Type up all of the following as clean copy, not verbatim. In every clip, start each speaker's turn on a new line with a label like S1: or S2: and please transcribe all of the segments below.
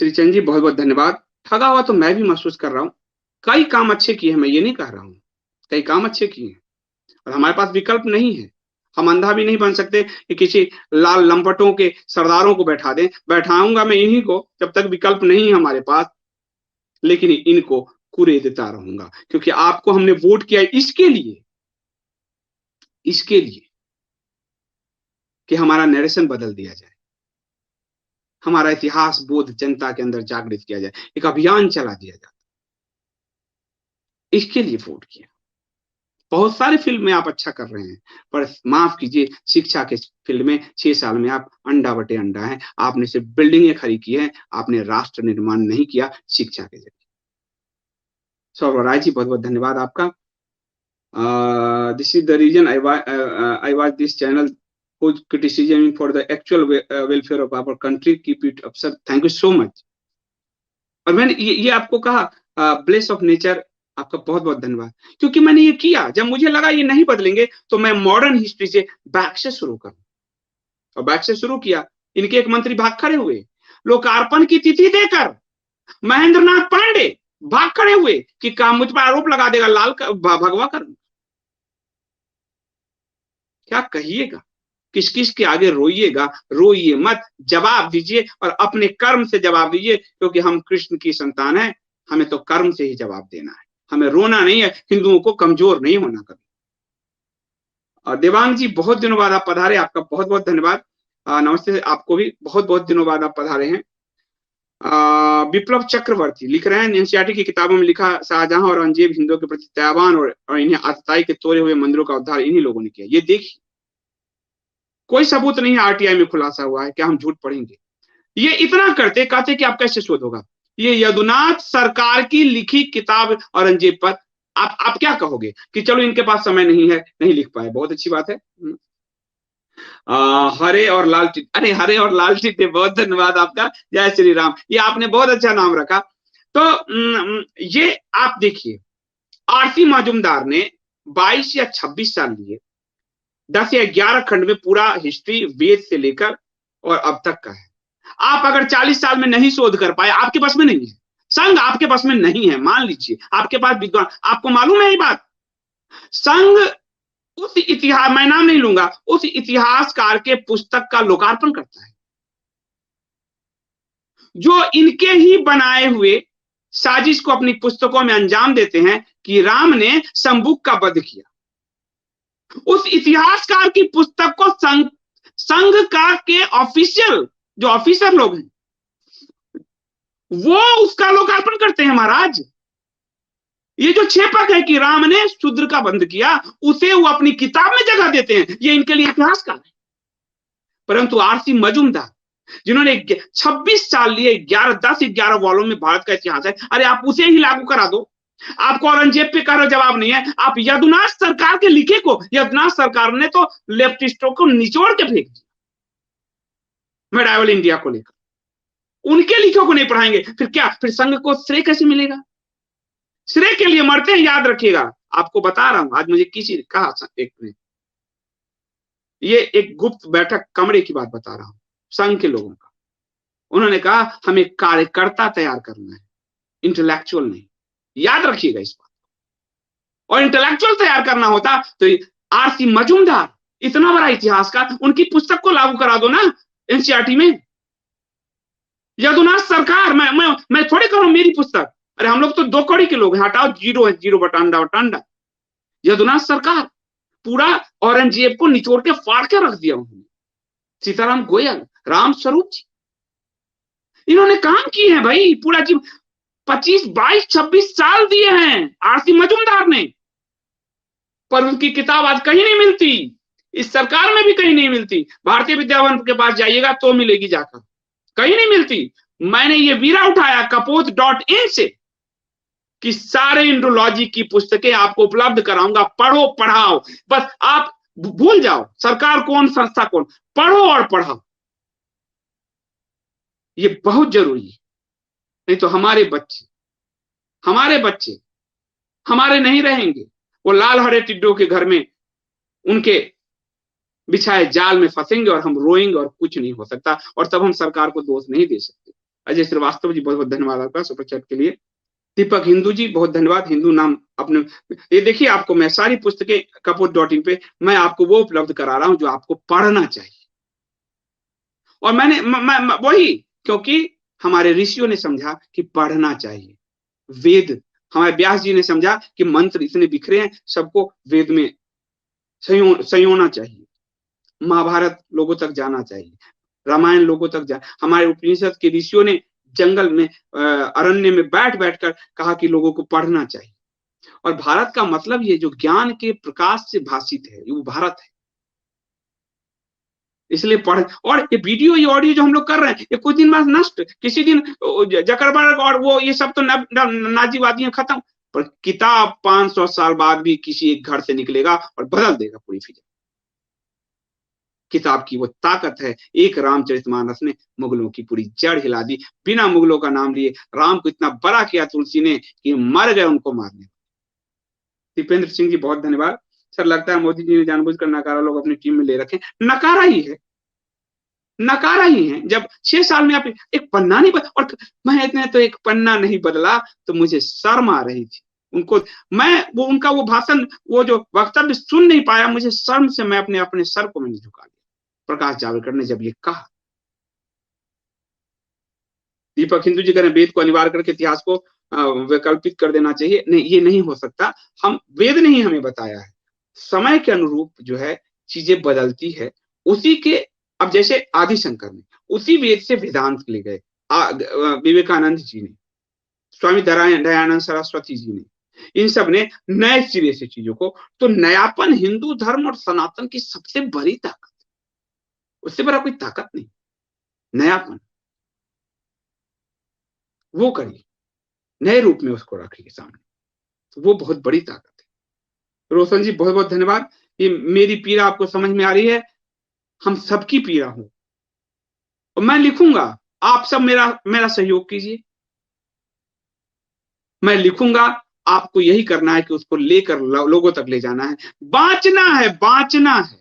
S1: श्री चंद जी बहुत बहुत धन्यवाद। ठगा हुआ तो मैं भी महसूस कर रहा हूँ। कई काम अच्छे किए हैं, मैं ये नहीं कह रहा हूँ। कई काम अच्छे किए हैं और हमारे पास विकल्प नहीं है। हम अंधा भी नहीं बन सकते कि किसी लाल लंपटों के सरदारों को बैठा दें। बैठाऊंगा मैं इन्हीं को जब तक विकल्प नहीं है हमारे पास, लेकिन इनको कुरेदता रहूंगा क्योंकि आपको हमने वोट किया इसके लिए कि हमारा नरेशन बदल दिया जाए, हमारा इतिहास बोध जनता के अंदर जागृत किया जाए, एक अभियान चला दिया जाए। इसके लिए वोट किया। बहुत सारे फील्ड में आप अच्छा कर रहे हैं, पर माफ कीजिए, शिक्षा के फील्ड में 6 साल में आप अंडा बटे अंडा हैं। आपने सिर्फ बिल्डिंगें खड़ी की हैं, आपने राष्ट्र निर्माण नहीं किया शिक्षा के जरिए। सौरभ राय जी बहुत बहुत धन्यवाद आपका। This is the reason I watch this channel whose criticism for the actual welfare of our country. Keep it up, sir. Thank you so much. और मैंने ये आपको कहा ब्लेस ऑफ नेचर, आपका बहुत बहुत धन्यवाद, क्योंकि मैंने ये किया। जब मुझे लगा ये नहीं बदलेंगे तो मैं मॉडर्न हिस्ट्री से बैक से शुरू करूं, और बैक से शुरू किया। इनके एक मंत्री भाग खड़े हुए, लोकार्पण की तिथि देकर महेंद्र नाथ पांडे भाग खड़े हुए कि काम मुझ पर आरोप लगा देगा, लाल भगवा कर। क्या कहिएगा, किस किस के आगे रोइएगा? रोइए मत, जवाब दीजिए और अपने कर्म से जवाब दीजिए, क्योंकि हम कृष्ण की संतान हैं। हमें तो कर्म से ही जवाब देना है, हमें रोना नहीं है। हिंदुओं को कमजोर नहीं होना कभी। और देवांग जी बहुत दिनों बाद आप पधारे, आपका बहुत बहुत धन्यवाद। नमस्ते, आपको भी बहुत बहुत दिनों बाद आप पधारे हैं। विप्लव चक्रवर्ती लिख रहे हैं, एनसीईआरटी की किताबों में लिखा शाहजहां और औरंगजेब हिंदुओं के प्रति दयावान और इन्हें आतताई के तोड़े हुए मंदिरों का उद्धार इन्हीं लोगों ने किया। ये देखिए, कोई सबूत नहीं है आरटीआई में खुलासा हुआ है, क्या हम झूठ पढ़ेंगे? ये इतना करते कहते कि आप कैसे शोध होगा? ये यदुनाथ सरकार की लिखी किताब औरंगजेब पर आप क्या कहोगे कि चलो इनके पास समय नहीं है, नहीं लिख पाए, बहुत अच्छी बात है। हरे और लाल टिड्डे, अरे हरे और लाल टिड्डे, बहुत धन्यवाद आपका। जय श्री राम, ये आपने बहुत अच्छा नाम रखा। तो ये आप देखिए, आरसी मजूमदार ने 22 या 26 साल लिए, 10 या 11 खंड में पूरा हिस्ट्री वेद से लेकर और अब तक का है। आप अगर 40 साल में नहीं शोध कर पाए, आपके पास में नहीं है, संघ आपके पास में नहीं है, मान लीजिए आपके पास विद्वान, आपको मालूम है ये बात, संघ उस इतिहास, मैं नाम नहीं लूंगा, उस इतिहासकार के पुस्तक का लोकार्पण करता है जो इनके ही बनाए हुए साजिश को अपनी पुस्तकों में अंजाम देते हैं कि राम ने शंबुक का वध किया। उस इतिहासकार की पुस्तक को संघ का के ऑफिशियल जो ऑफिसर लोग हैं वो उसका लोकार्पण करते हैं। महाराज, ये जो छेपक है कि राम ने शूद्र का वध किया, उसे वो अपनी किताब में जगह देते हैं, ये इनके लिए इतिहासकार है। परंतु आरसी मजूमदार जिन्होंने 26 साल लिए, 10-11 वॉल्यूम में भारत का इतिहास है, अरे आप उसे ही लागू करा दो। आपको औरंगजेब पे करो जवाब नहीं है, आप यदुनाथ सरकार के लिखे को, यदुनाथ सरकार ने तो लेफ्टिस्टों को निचोड़ के फेंक दिया मेडावल इंडिया को लेकर, उनके लिखों को नहीं पढ़ाएंगे, फिर क्या? फिर संघ को श्रेय कैसे मिलेगा? श्रेय के लिए मरते हैं, याद रखिएगा। आपको बता रहा हूं, आज मुझे किसी ने कहा, एक ने, ये एक गुप्त बैठक कमरे की बात बता रहा हूं, संघ के लोगों का। उन्होंने कहा हमें कार्यकर्ता तैयार करना है, इंटेलेक्चुअल नहीं। याद रखिएगा इस बात। और इंटेलेक्चुअल तैयार करना होता तो आरसी मजूमदार इतना बड़ा इतिहासकार, उनकी पुस्तक को लागू करा दो ना एनसीईआरटी में। यदुनाथ सरकार, मैं थोड़ी करूं मेरी पुस्तक, अरे हम लोग तो 2 कौड़ी के लोग हैं, हटाओ जीरो है, जीरो बटांडा बटांडा। यदुनाथ सरकार पूरा औरंगजेब को निचोड़ के फाड़ के रख दिया उन्होंने। सीताराम गोयल, राम स्वरूप जी, इन्होंने काम किए हैं भाई, पूरा जीव 25, 22, 26 साल दिए हैं आरसी मजूमदार ने, पर उनकी किताब आज कहीं नहीं मिलती, इस सरकार में भी कहीं नहीं मिलती। भारतीय विद्यावन के पास जाइएगा तो मिलेगी जाकर, कहीं नहीं मिलती। मैंने ये वीरा उठाया कपोत.in से कि सारे इंड्रोलॉजी की पुस्तकें आपको उपलब्ध कराऊंगा, पढ़ो पढ़ाओ, बस आप भूल जाओ सरकार कौन, संस्था कौन, पढ़ो और पढ़ाओ, ये बहुत जरूरी है। नहीं तो हमारे बच्चे हमारे नहीं रहेंगे, वो लाल हरे टिड्डों के घर में उनके बिछाए जाल में फंसेंगे और हम रोएंगे और कुछ नहीं हो सकता, और तब हम सरकार को दोष नहीं दे सकते। अजय श्रीवास्तव जी बहुत बहुत धन्यवाद आपका सुपर चैट के लिए। दीपक हिंदू जी बहुत धन्यवाद, हिंदू नाम अपने, ये देखिए आपको मैं सारी पुस्तकें कपूर.in पे मैं आपको वो उपलब्ध करा रहा हूं जो आपको पढ़ना चाहिए। और मैंने वही, क्योंकि हमारे ऋषियों ने समझा कि पढ़ना चाहिए वेद, हमारे व्यास जी ने समझा कि मंत्र इतने बिखरे हैं, सबको वेद में संयोना चाहिए, महाभारत लोगों तक जाना चाहिए, रामायण लोगों तक जा, हमारे उपनिषद के ऋषियों ने जंगल में अरण्य में बैठ बैठकर कहा कि लोगों को पढ़ना चाहिए। और भारत का मतलब ये जो ज्ञान के प्रकाश से भाषित है, वो भारत है। इसलिए पढ़, और ये वीडियो ये ऑडियो जो हम लोग कर रहे हैं ये कुछ दिन बाद नष्ट, किसी दिन जकरबर्ग और वो ये सब तो नाजीवादियां खत्म, पर किताब 500 साल बाद भी किसी एक घर से निकलेगा और बदल देगा पूरी फिजा। किताब की वो ताकत है। एक रामचरितमानस ने मुगलों की पूरी जड़ हिला दी, बिना मुगलों का नाम लिए। राम को इतना बड़ा किया तुलसी ने कि मर गए उनको मारने। दीपेंद्र सिंह जी बहुत धन्यवाद। सर लगता है मोदी जी ने जानबूझकर नकारा लोग अपनी टीम में ले रखे, नकारा ही है, नकारा ही है। जब 6 साल में आप एक पन्ना नहीं और मैं इतने तो एक पन्ना नहीं बदला तो मुझे शर्म आ रही थी उनको, मैं वो उनका वो भाषण, वो जो वक्तव्य सुन नहीं पाया, मुझे शर्म से मैं अपने सर को मैंने झुका दिया प्रकाश जावड़ेकर ने जब ये कहा। दीपक हिंदू जी कह रहे वेद को अनिवार्य करके इतिहास को वैकल्पिक कर देना चाहिए, नहीं ये नहीं हो सकता। हम वेद ने ही हमें बताया है, समय के अनुरूप जो है चीजें बदलती है। उसी के, अब जैसे आदि शंकर ने उसी वेद से वेदांत ले गए, विवेकानंद जी ने, स्वामी दयानंद सरस्वती जी ने, इन सब ने नए सिरे से चीजों को, तो नयापन हिंदू धर्म और सनातन की सबसे बड़ी ताकत, उससे बड़ा कोई ताकत नहीं, नयापन। वो करिए, नए रूप में उसको रखिए सामने, तो वो बहुत बड़ी ताकत है। रोशन जी बहुत बहुत धन्यवाद। ये मेरी पीड़ा आपको समझ में आ रही है, हम सबकी पीड़ा हो, और मैं लिखूंगा, आप सब मेरा सहयोग कीजिए, मैं लिखूंगा। आपको यही करना है कि उसको लेकर लोगों तक ले जाना है, बांचना है, बांचना है।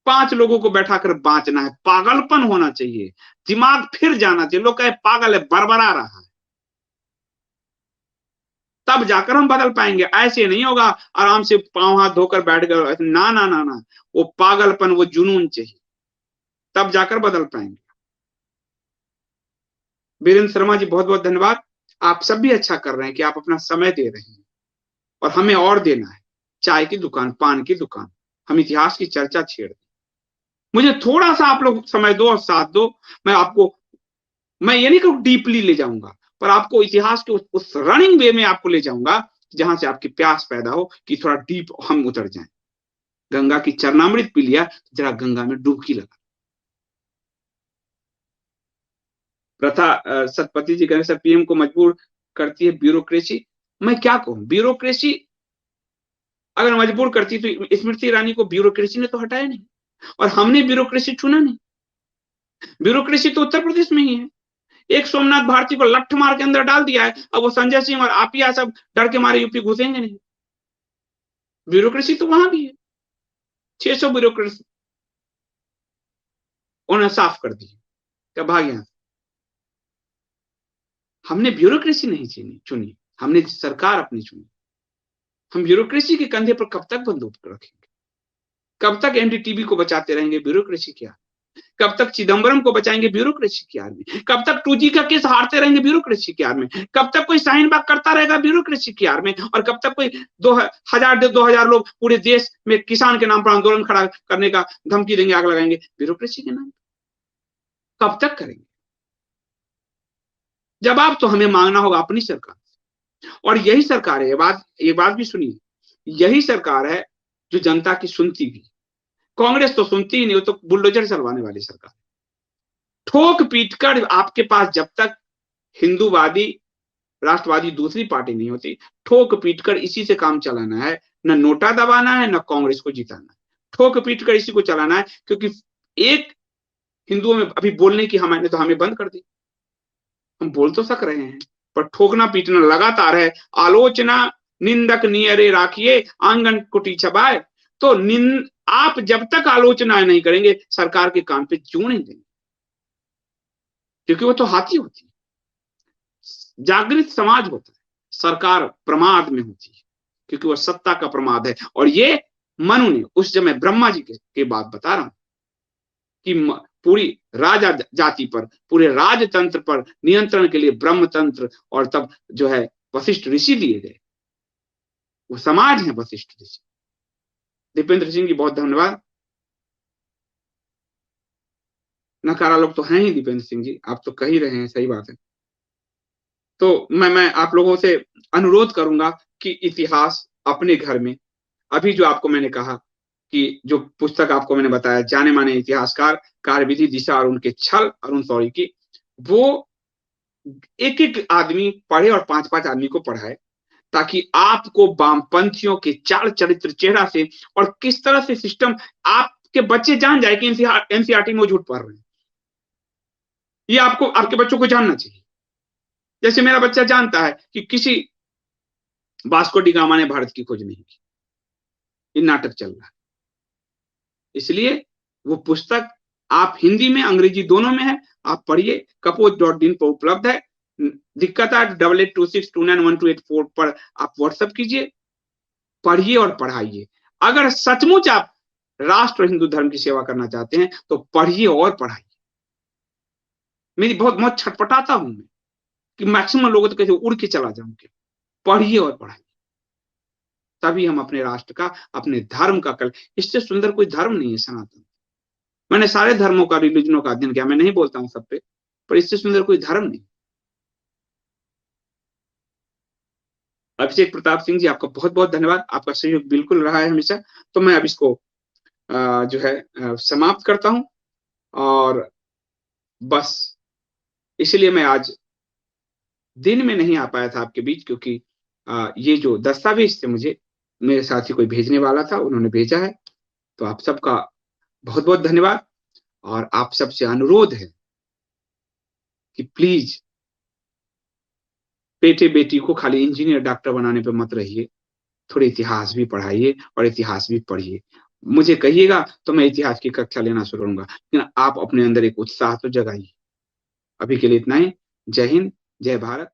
S1: 5 लोगों को बैठाकर बांचना है, पागलपन होना चाहिए, दिमाग फिर जाना चाहिए। लोग कहे पागल है, बरबरा रहा है, तब जाकर हम बदल पाएंगे। ऐसे नहीं होगा आराम से पांव हाथ धोकर बैठ गए, ना ना ना ना, वो पागलपन, वो जुनून चाहिए, तब जाकर बदल पाएंगे। वीरेंद्र शर्मा जी बहुत बहुत धन्यवाद। आप सब भी अच्छा कर रहे हैं कि आप अपना समय दे रहे हैं, और हमें और देना है। चाय की दुकान, पान की दुकान, हम इतिहास की चर्चा छेड़ दें। मुझे थोड़ा सा आप लोग समय दो और साथ दो, मैं आपको, मैं ये नहीं कहूं डीपली ले जाऊंगा, पर आपको इतिहास के उस रनिंग वे में आपको ले जाऊंगा जहां से आपकी प्यास पैदा हो कि थोड़ा डीप हम उतर जाएं। गंगा की चरणामृत पी लिया, जरा गंगा में डुबकी लगा। प्रथा सतपति जी कह रहे पीएम को मजबूर करती है ब्यूरोक्रेसी। मैं क्या कहूं, ब्यूरोक्रेसी अगर मजबूर करती तो स्मृति ईरानी को ब्यूरोक्रेसी ने तो हटाया नहीं, और हमने ब्यूरोक्रेसी चुना नहीं। ब्यूरोक्रेसी तो उत्तर प्रदेश में ही है। एक सोमनाथ भारती को लठ मार के अंदर डाल दिया है, अब वो संजय सिंह और आपिया सब डर के मारे यूपी घुसेंगे नहीं। ब्यूरोक्रेसी तो वहां भी है, 600 ब्यूरोक्रेसी उन्हें साफ कर दी, क्या भाग यहां। हमने ब्यूरोक्रेसी नहीं चुनी, हमने सरकार अपनी चुनी। हम ब्यूरोक्रेसी के कंधे पर कब तक बंदूक रखेंगे, कब तक एनडीटीवी को बचाते रहेंगे ब्यूरोक्रेसी क्या, कब तक चिदंबरम को बचाएंगे ब्यूरोक्रेसी की आड़ में, कब तक 2G का केस हारते रहेंगे ब्यूरोक्रेसी की आड़ में, कब तक कोई शाहीन बाग करता रहेगा ब्यूरोक्रेसी की आड़ में, और कब तक कोई 2000 लोग पूरे देश में किसान के नाम पर आंदोलन खड़ा करने का धमकी देंगे, आग लगाएंगे ब्यूरोक्रेसी के नाम, कब तक करेंगे। जवाब तो हमें मांगना होगा अपनी सरकार, और यही सरकार है, ये बात भी सुनिए, यही सरकार है जो जनता की सुनती भी। कांग्रेस तो सुनती ही नहीं, वो तो बुलडोजर चलवाने वाली सरकार। ठोक पीट कर आपके पास जब तक हिंदूवादी राष्ट्रवादी दूसरी पार्टी नहीं होती, ठोक पीट कर इसी से काम चलाना है, न नोटा दबाना है, न कांग्रेस को जिताना है, ठोक पीट कर इसी को चलाना है। क्योंकि एक हिंदुओं में अभी बोलने की हमारे तो हमें बंद कर दी, हम बोल तो सक रहे हैं, पर ठोकना पीटना लगातार है। आलोचना निंदक नियरे राखिए, आंगन कुटी छबाए। तो आप जब तक आलोचना नहीं करेंगे, सरकार के काम पे जू नहीं देंगे। क्योंकि वो तो हाथी होती है। जागृत समाज होता है, सरकार प्रमाद में होती है क्योंकि वह सत्ता का प्रमाद है। और ये मनु ने उस समय ब्रह्मा जी के बात बता रहा हूं कि पूरी राजा जाति पर, पूरे राजतंत्र पर नियंत्रण के लिए ब्रह्म तंत्र और तब जो है वशिष्ठ ऋषि दिए गए, वो समाज है वशिष्ठ ऋषि। दीपेंद्र सिंह जी बहुत धन्यवाद। नकारा लोग तो हैं ही दीपेंद्र सिंह जी, आप तो कह ही रहे हैं, सही बात है। तो मैं आप लोगों से अनुरोध करूंगा कि इतिहास अपने घर में, अभी जो आपको मैंने कहा कि जो पुस्तक आपको मैंने बताया, जाने माने इतिहासकार कार्यविधि दिशा और उनके छल अरुण शौरी की, वो एक एक आदमी पढ़े और 5-5 आदमी को पढ़ाए, ताकि आपको वामपंथियों के चाल चरित्र चेहरा से और किस तरह से सिस्टम, आपके बच्चे जान जाए कि एनसीईआरटी में झूठ पढ़ रहे हैं। ये आपको, आपके बच्चों को जानना चाहिए। जैसे मेरा बच्चा जानता है कि किसी वास्को डी गामा ने भारत की खोज नहीं की, ये नाटक चल रहा है। इसलिए वो पुस्तक आप हिंदी में अंग्रेजी दोनों में है, आप पढ़िए, कपोज.in पर उपलब्ध है। दिक्कत है 8826291284 पर आप व्हाट्सएप कीजिए, पढ़िए और पढ़ाइए। अगर सचमुच आप राष्ट्र हिंदू धर्म की सेवा करना चाहते हैं तो पढ़िए और पढ़ाइए। मेरी बहुत छटपटाता हूं मैं कि मैक्सिमम लोगों तो कैसे उड़ के चला जाऊं। पढ़िए और पढ़ाइए, तभी हम अपने राष्ट्र का, अपने धर्म का कल, इससे सुंदर कोई धर्म नहीं है सनातन। मैंने सारे धर्मों का, रिलीजनों का अध्ययन किया, मैं नहीं बोलता हूं सब पे, पर इससे सुंदर कोई धर्म नहीं। अभिषेक प्रताप सिंह जी, आपका बहुत बहुत धन्यवाद, आपका सहयोग बिल्कुल रहा है हमेशा। तो मैं अब इसको जो है समाप्त करता हूं, और बस इसलिए मैं आज दिन में नहीं आ पाया था आपके बीच, क्योंकि ये जो दस्तावेज थे मुझे मेरे साथी कोई भेजने वाला था, उन्होंने भेजा है। तो आप सबका बहुत बहुत धन्यवाद, और आप सबसे अनुरोध है कि प्लीज बेटे बेटी को खाली इंजीनियर डॉक्टर बनाने पे मत रहिए, थोड़े इतिहास भी पढ़ाइए और इतिहास भी पढ़िए। मुझे कहिएगा तो मैं इतिहास की कक्षा लेना शुरू करूंगा, लेकिन आप अपने अंदर एक उत्साह तो जगाइए। अभी के लिए इतना ही। जय हिंद, जय भारत।